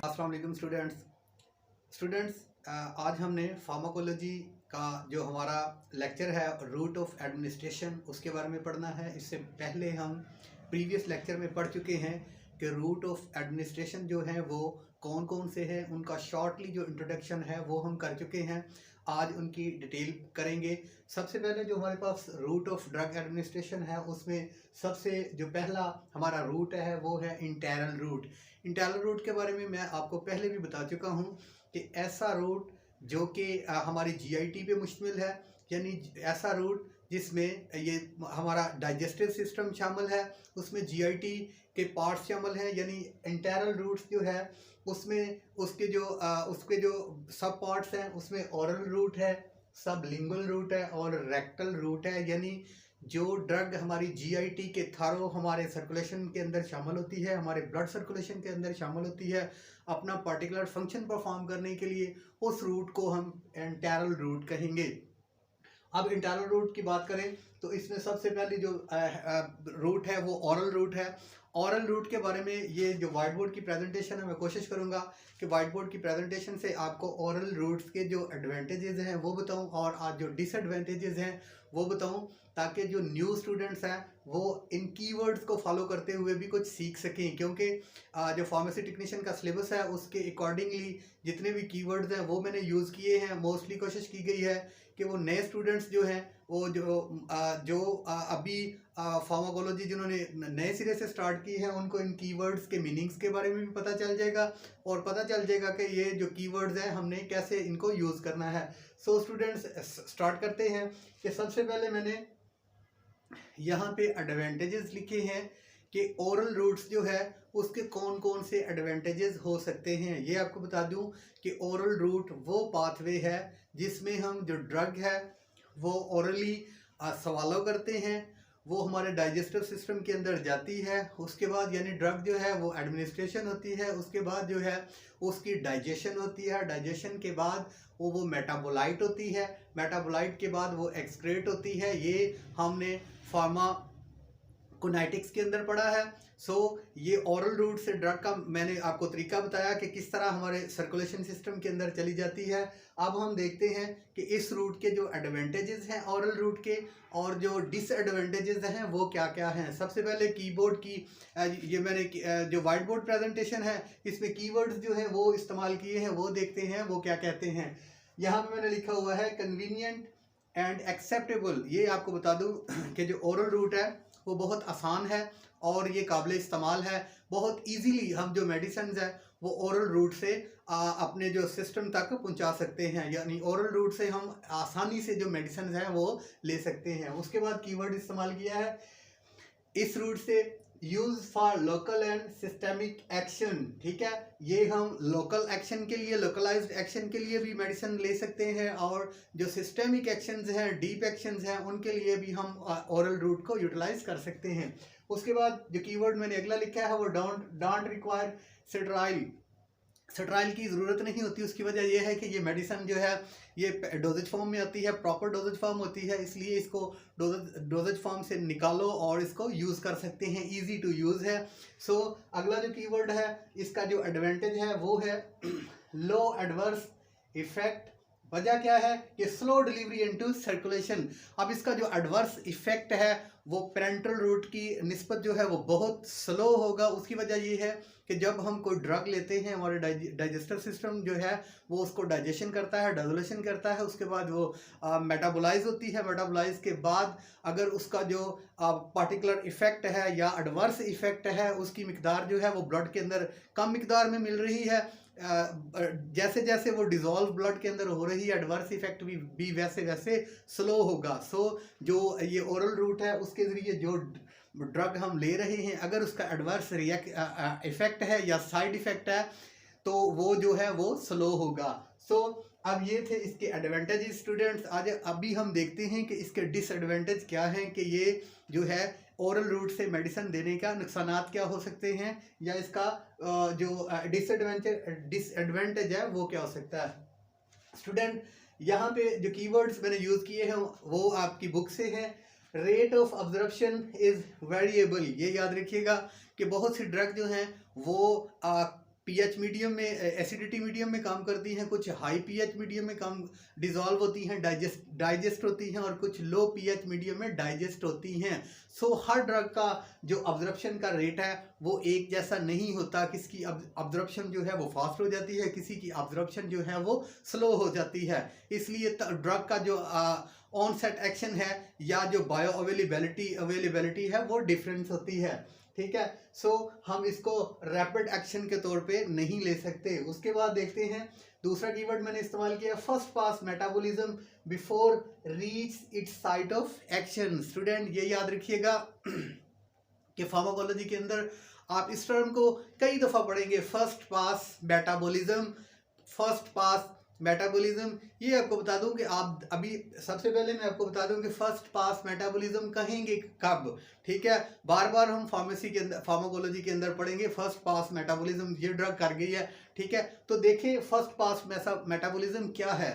अस्सलाम वालेकुम स्टूडेंट्स। आज हमने फार्माकोलॉजी का जो हमारा लेक्चर है रूट ऑफ एडमिनिस्ट्रेशन उसके बारे में पढ़ना है। इससे पहले हम प्रीवियस लेक्चर में पढ़ चुके हैं कि रूट ऑफ एडमिनिस्ट्रेशन जो है वो कौन कौन से हैं, उनका शॉर्टली जो इंट्रोडक्शन है वो हम कर चुके हैं। आज उनकी डिटेल करेंगे। सबसे पहले जो हमारे पास रूट ऑफ ड्रग एडमिनिस्ट्रेशन है उसमें सबसे जो पहला हमारा रूट है वो है इंटरनल रूट। इंटरनल रूट के बारे में मैं आपको पहले भी बता चुका हूँ कि ऐसा रूट जो कि हमारी जीआईटी पे मुश्तमिल है, यानी ऐसा रूट जिसमें ये हमारा डाइजेस्टिव सिस्टम शामिल है, उसमें जीआईटी के पार्ट्स शामिल हैं। यानी इंटरनल रूट्स जो है उसमें उसके जो सब पार्ट्स हैं उसमें ओरल रूट है, सब लिंगुअल रूट है और रेक्टल रूट है। यानी जो ड्रग हमारी जीआईटी के थारो हमारे सर्कुलेशन के अंदर शामिल होती है, हमारे ब्लड सर्कुलेशन के अंदर शामिल होती है, अपना पर्टिकुलर फंक्शन परफॉर्म करने के लिए, उस रूट को हम इंटरनल रूट कहेंगे। अब इंटरनल रूट की बात करें तो इसमें सबसे पहली जो रूट है वो ओरल रूट है। ओरल रूट के बारे में ये जो वाइट बोर्ड की प्रेजेंटेशन है मैं कोशिश करूंगा कि वाइट बोर्ड की प्रेजेंटेशन से आपको ओरल रूट्स के जो एडवांटेजेस हैं वो बताऊं और आज जो डिसएडवांटेजेस हैं वो बताऊं, ताकि जो न्यू स्टूडेंट्स हैं वो इन कीवर्ड्स को फॉलो करते हुए भी कुछ सीख सकें। क्योंकि जो फार्मेसी टेक्नीशियन का सिलेबस है उसके अकॉर्डिंगली जितने भी कीवर्ड्स हैं वो मैंने यूज़ किए हैं। मोस्टली कोशिश की गई है कि वो नए स्टूडेंट्स जो हैं वो जो अभी फार्माकोलॉजी जिन्होंने नए सिरे से स्टार्ट की है उनको इन कीवर्ड्स के मीनिंग्स के बारे में भी पता चल जाएगा और पता चल जाएगा कि ये जो कीवर्ड्स हैं हमने कैसे इनको यूज़ करना है। सो स्टूडेंट्स स्टार्ट करते हैं कि सबसे पहले मैंने यहाँ पे एडवांटेजेस लिखे हैं कि ओरल रूट्स जो है उसके कौन कौन से एडवांटेजेस हो सकते हैं। ये आपको बता दूं कि ओरल रूट वो पाथवे है जिसमें हम जो ड्रग है वो ओरली सवालो करते हैं, वो हमारे डाइजेस्टिव सिस्टम के अंदर जाती है। उसके बाद यानी ड्रग जो है वो एडमिनिस्ट्रेशन होती है, उसके बाद जो है उसकी डाइजेशन होती है, डाइजेशन के बाद वो मेटाबोलाइट होती है, मेटाबोलाइट के बाद वो एक्सक्रेट होती है। ये हमने फार्माकोनाइटिक्स के अंदर पढ़ा है। ये ओरल रूट से ड्रग का मैंने आपको तरीका बताया कि किस तरह हमारे सर्कुलेशन सिस्टम के अंदर चली जाती है। अब हम देखते हैं कि इस रूट के जो एडवांटेजेस हैं ओरल रूट के और जो डिसएडवांटेजेस हैं वो क्या क्या हैं। सबसे पहले कीबोर्ड की ये मैंने जो वाइट बोर्ड प्रेजेंटेशन है इसमें कीवर्ड्स जो हैं वो इस्तेमाल किए हैं, वो देखते हैं वो क्या कहते हैं। यहाँ पे मैंने लिखा हुआ है कन्वीनियंट एंड एक्सेप्टेबल। ये आपको बता दूं कि जो ओरल रूट है वो बहुत आसान है और ये काबिल इस्तेमाल है। बहुत इजीली हम जो मेडिसिन है वो ओरल रूट से अपने जो सिस्टम तक पहुंचा सकते हैं, यानी ओरल रूट से हम आसानी से जो मेडिसिन है वो ले सकते हैं। उसके बाद कीवर्ड इस्तेमाल किया है इस रूट से use for local and systemic action. ठीक है, ये हम लोकल एक्शन के लिए, लोकलाइज्ड एक्शन के लिए भी मेडिसिन ले सकते हैं और जो सिस्टेमिक एक्शंस हैं, डीप एक्शंस हैं, उनके लिए भी हम ओरल रूट को यूटिलाइज कर सकते हैं। उसके बाद जो कीवर्ड मैंने अगला लिखा है वो डोंट रिक्वायर स्टेरॉइड। स्टेरॉइड की ज़रूरत नहीं होती। उसकी वजह यह है कि ये मेडिसिन जो है ये डोजेज फॉर्म में आती है, प्रॉपर डोजेज फॉर्म होती है, इसलिए इसको डोजेज फॉर्म से निकालो और इसको यूज़ कर सकते हैं, इजी टू यूज़ है। अगला जो कीवर्ड है इसका जो एडवांटेज है वो है लो एडवर्स इफेक्ट। वजह क्या है कि स्लो डिलीवरी इनटू सर्कुलेशन। अब इसका जो एडवर्स इफेक्ट है वो पेरेंटल रूट की निस्बत जो है वो बहुत स्लो होगा। उसकी वजह ये है कि जब हम कोई ड्रग लेते हैं हमारे डाइजेस्टिव सिस्टम जो है वो उसको डाइजेशन करता है, डाइजेशन करता है, उसके बाद वो मेटाबोलाइज होती है। मेटाबोलाइज के बाद अगर उसका जो पार्टिकुलर इफेक्ट है या एडवर्स इफेक्ट है उसकी मिकदार जो है वो ब्लड के अंदर कम मिकदार में मिल रही है, जैसे जैसे वो डिजोल्व ब्लड के अंदर हो रही है एडवर्स इफेक्ट भी वैसे वैसे स्लो होगा। जो ये ओरल रूट है उसके ज़रिए जो ड्रग हम ले रहे हैं अगर उसका एडवर्स इफेक्ट है या साइड इफेक्ट है तो वो जो है वो स्लो होगा। अब ये थे इसके एडवांटेजेस स्टूडेंट्स। आज अभी हम देखते हैं कि इसके डिसएडवांटेज क्या हैं, कि ये जो है ओरल रूट से मेडिसिन देने का नुकसानात क्या हो सकते हैं या इसका जो डिसएडवांटेज है वो क्या हो सकता है। स्टूडेंट यहाँ पे जो कीवर्ड्स मैंने यूज़ किए हैं वो आपकी बुक से हैं। Rate of absorption is variable. ये याद रखिएगा कि बहुत सी ड्रग जो हैं वो पीएच मीडियम में, एसिडिटी मीडियम में काम करती हैं, कुछ हाई पीएच मीडियम में काम डिजॉल्व होती हैं, डाइजेस्ट होती हैं, और कुछ लो पीएच मीडियम में डाइजेस्ट होती हैं। सो हर ड्रग का जो अब्जॉर्प्शन का रेट है वो एक जैसा नहीं होता। किसी अब्जॉर्प्शन जो है वो फास्ट हो जाती है, किसी की अब्जॉर्प्शन जो है वो स्लो हो जाती है। इसलिए ड्रग का जो ऑनसेट एक्शन है या जो बायो अवेलेबिलिटी है वो डिफरेंस होती है। ठीक है, सो हम इसको रैपिड एक्शन के तौर पे नहीं ले सकते। उसके बाद देखते हैं दूसरा कीवर्ड मैंने इस्तेमाल किया, first pass metabolism before reach its site of action. Student ये याद रखिएगा कि फार्माकोलॉजी के अंदर आप इस टर्म को कई दफ़ा पढ़ेंगे, first pass metabolism, first pass metabolism. ये आपको बता दूं कि आप अभी सबसे पहले मैं आपको बता दूं कि फर्स्ट पास मेटाबॉलिज्म कहेंगे कब। ठीक है, बार बार हम फार्मेसी के अंदर, फार्माकोलॉजी के अंदर पढ़ेंगे फर्स्ट पास मेटाबॉलिज्म, ये ड्रग कर गई है। ठीक है, तो देखिए फर्स्ट पास मेटाबॉलिज्म क्या है।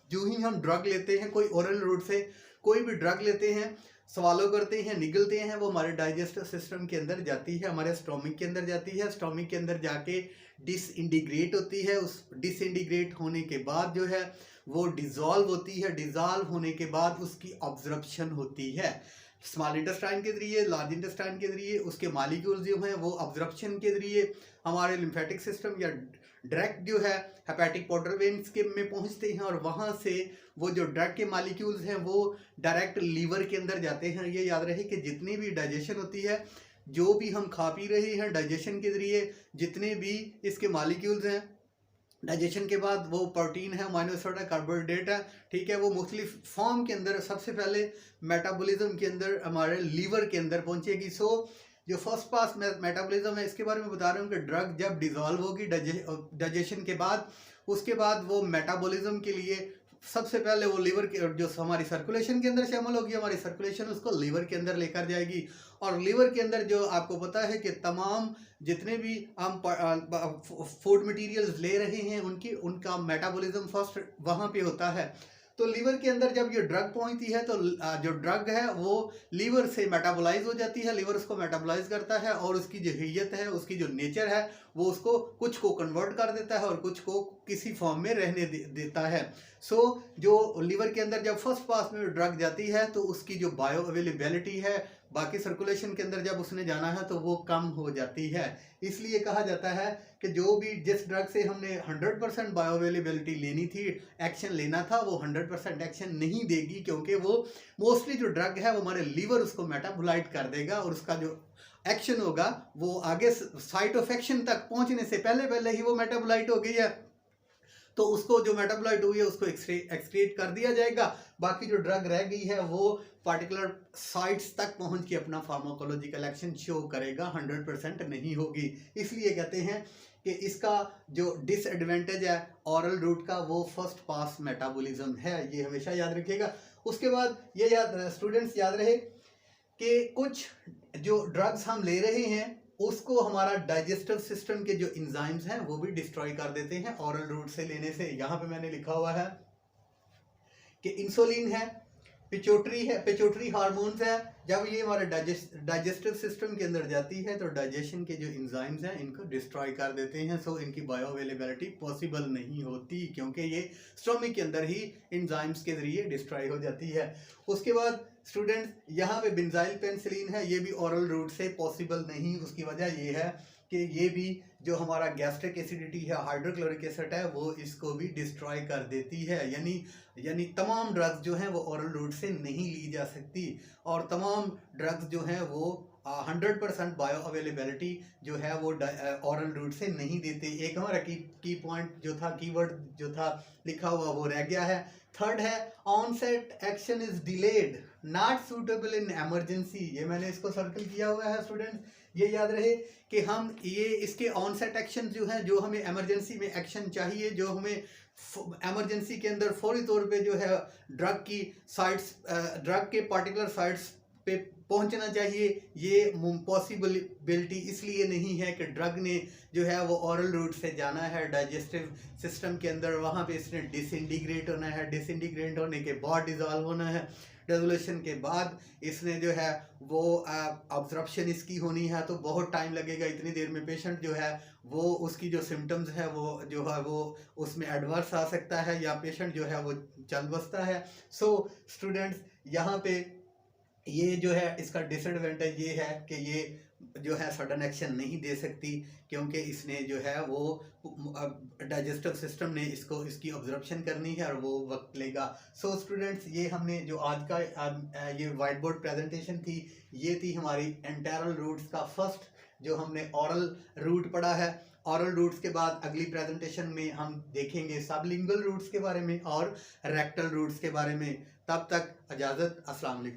जो ही हम ड्रग लेते हैं, कोई ओरल रूट से कोई भी ड्रग लेते हैं, स्वालो करते हैं, निगलते हैं, वो हमारे डाइजेस्टिव सिस्टम के अंदर जाती है, हमारे स्टोमिक के अंदर जाती है, स्टोमिक के अंदर जाके डिसइंटीग्रेट होती है। उस डिसइंटीग्रेट होने के बाद जो है वो डिज़ोल्व होती है, डिज़ोल्व होने के बाद उसकी ऑब्जर्प्शन होती है स्मॉल इंटेस्टाइन के जरिए, लार्ज इंटेस्टाइन के जरिए। उसके मॉलिक्यूल्स जो हैं वो ऑब्जर्प्शन के जरिए हमारे लिम्फेटिक सिस्टम या डायरेक्ट जो है हेपेटिक पोर्टल वेन्स के में पहुंचते हैं, और वहां से वो जो ड्रग के मॉलिक्यूल्स हैं वो डायरेक्ट लीवर के अंदर जाते हैं। ये याद रहे कि जितनी भी डाइजेशन होती है, जो भी हम खा पी रहे हैं, डाइजेशन के जरिए जितने भी इसके मॉलिक्यूल्स हैं, डाइजेशन के बाद वो प्रोटीन है, अमीनो एसिड है, कार्बोहाइड्रेट है, ठीक है, वो मुख्तलिफ फॉर्म के अंदर सबसे पहले मेटाबॉलिज्म के अंदर हमारे लीवर के अंदर पहुंचेगी। सो जो फर्स्ट पास मेटाबॉलिज्म है, इसके बारे में बता रहा हूँ कि ड्रग जब डिजॉल्व होगी डाइजेशन के बाद, उसके बाद वो मेटाबॉलिज्म के लिए सबसे पहले वो लीवर के जो हमारी सर्कुलेशन के अंदर शामिल होगी, हमारी सर्कुलेशन उसको लीवर के अंदर लेकर जाएगी। और लीवर के अंदर जो आपको पता है कि तमाम जितने भी हम फूड मटेरियल्स ले रहे हैं उनका मेटाबॉलिज्म फर्स्ट वहाँ पे होता है। तो लीवर के अंदर जब ये ड्रग पहुंचती है तो जो ड्रग है वो लीवर से मेटाबोलाइज हो जाती है, लीवर उसको मेटाबोलाइज करता है, और उसकी जो हैयत है, उसकी जो नेचर है, वो उसको कुछ को कन्वर्ट कर देता है और कुछ को किसी फॉर्म में रहने देता है। सो जो लीवर के अंदर जब फर्स्ट पास में ड्रग जाती है तो उसकी जो बायो अवेलेबिलिटी है बाकी सर्कुलेशन के अंदर जब उसने जाना है तो वो कम हो जाती है। इसलिए कहा जाता है कि जो भी जिस ड्रग से हमने 100% बायो अवेलेबिलिटी लेनी थी, एक्शन लेना था, वो 100% एक्शन नहीं देगी, क्योंकि वो मोस्टली जो ड्रग है वो हमारे लीवर उसको मेटाबोलाइट कर देगा, और उसका जो एक्शन होगा वो आगे साइट ऑफ एक्शन तक पहुंचने से पहले ही वो मेटाबोलाइट हो गई है, तो उसको जो मेटाबोलाइट हुई है उसको एक्सक्रीट कर दिया जाएगा। बाकी जो ड्रग रह गई है वो पार्टिकुलर साइट्स तक पहुंच के अपना फार्माकोलॉजिकल एक्शन शो करेगा, 100% नहीं होगी। इसलिए कहते हैं कि इसका जो डिसएडवांटेज है ऑरल रूट का वो फर्स्ट पास मेटाबॉलिज्म है, ये हमेशा याद रखिएगा। उसके बाद ये स्टूडेंट्स याद रहे कि कुछ जो ड्रग्स हम ले रहे हैं उसको हमारा डाइजेस्टिव सिस्टम के जो एंजाइम्स हैं वो भी डिस्ट्रॉय कर देते हैं ऑरल रूट से लेने से। यहाँ पे मैंने लिखा हुआ है कि इंसुलिन है, पिट्यूटरी है, पिट्यूटरी हार्मोन्स है, जब ये हमारे डाइजेस्टिव सिस्टम के अंदर जाती है तो डाइजेशन के जो एंजाइम्स हैं इनको डिस्ट्रॉय कर देते हैं। सो इनकी बायो अवेलेबिलिटी पॉसिबल नहीं होती, क्योंकि ये स्टोमिक के अंदर ही एंजाइम्स के जरिए डिस्ट्रॉय हो जाती है। उसके बाद स्टूडेंट्स यहाँ पे बेंजाइल पेनिसिलिन है, ये भी ऑरल रूट से पॉसिबल नहीं। उसकी वजह ये है कि ये भी जो हमारा गैस्ट्रिक एसिडिटी है, हाइड्रोक्लोरिक एसिड है, वो इसको भी डिस्ट्रॉय कर देती है। यानी तमाम ड्रग्स जो हैं वो ऑरल रूट से नहीं ली जा सकती, और तमाम ड्रग्स जो हैं वो 100% बायो अवेलेबिलिटी जो है वो ऑरल रूट से नहीं देते। एक हमारा की पॉइंट जो था, कीवर्ड जो था लिखा हुआ वो रह गया है। थर्ड है onset action is delayed not suitable in emergency. ये मैंने इसको सर्कल किया हुआ है स्टूडेंट्स, ये याद रहे कि हम ये इसके ऑनसेट एक्शन जो हैं, जो हमें इमरजेंसी में एक्शन चाहिए, जो हमें इमरजेंसी के अंदर फौरी तौर पे जो है ड्रग की साइट्स, ड्रग के पार्टिकुलर साइट्स पे पहुंचना चाहिए, ये पॉसिबिलिटी इसलिए नहीं है कि ड्रग ने जो है वो ऑरल रूट से जाना है डाइजेस्टिव सिस्टम के अंदर, वहाँ पे इसने डिसइंटीग्रेट होना है, डिसइंटीग्रेट होने के बाद डिजॉल्व होना है, रेजोल्यूशन के बाद इसने जो है वो ऑब्जर्वेशन इसकी होनी है, तो बहुत टाइम लगेगा। इतनी देर में पेशेंट जो है वो उसकी जो सिम्टम्स है वो जो है वो उसमें एडवर्स आ सकता है या पेशेंट जो है वो चल बसता है। सो स्टूडेंट्स, यहाँ पे ये जो है इसका डिसएडवांटेज ये है कि ये जो है सडन एक्शन नहीं दे सकती, क्योंकि इसने जो है वो डाइजेस्टिव सिस्टम ने इसकी ऑब्जर्वेशन करनी है और वो वक्त लेगा। सो स्टूडेंट्स, ये हमने जो आज का ये वाइट बोर्ड प्रेजेंटेशन थी, ये थी हमारी एंटेरल रूट्स का फर्स्ट जो हमने ऑरल रूट पढ़ा है। ऑरल रूट्स के बाद अगली प्रेजेंटेशन में हम देखेंगे सबलिंगुअल रूट्स के बारे में और रेक्टल रूट्स के बारे में। तब तक इजाज़त, अस्सलाम वालेकुम।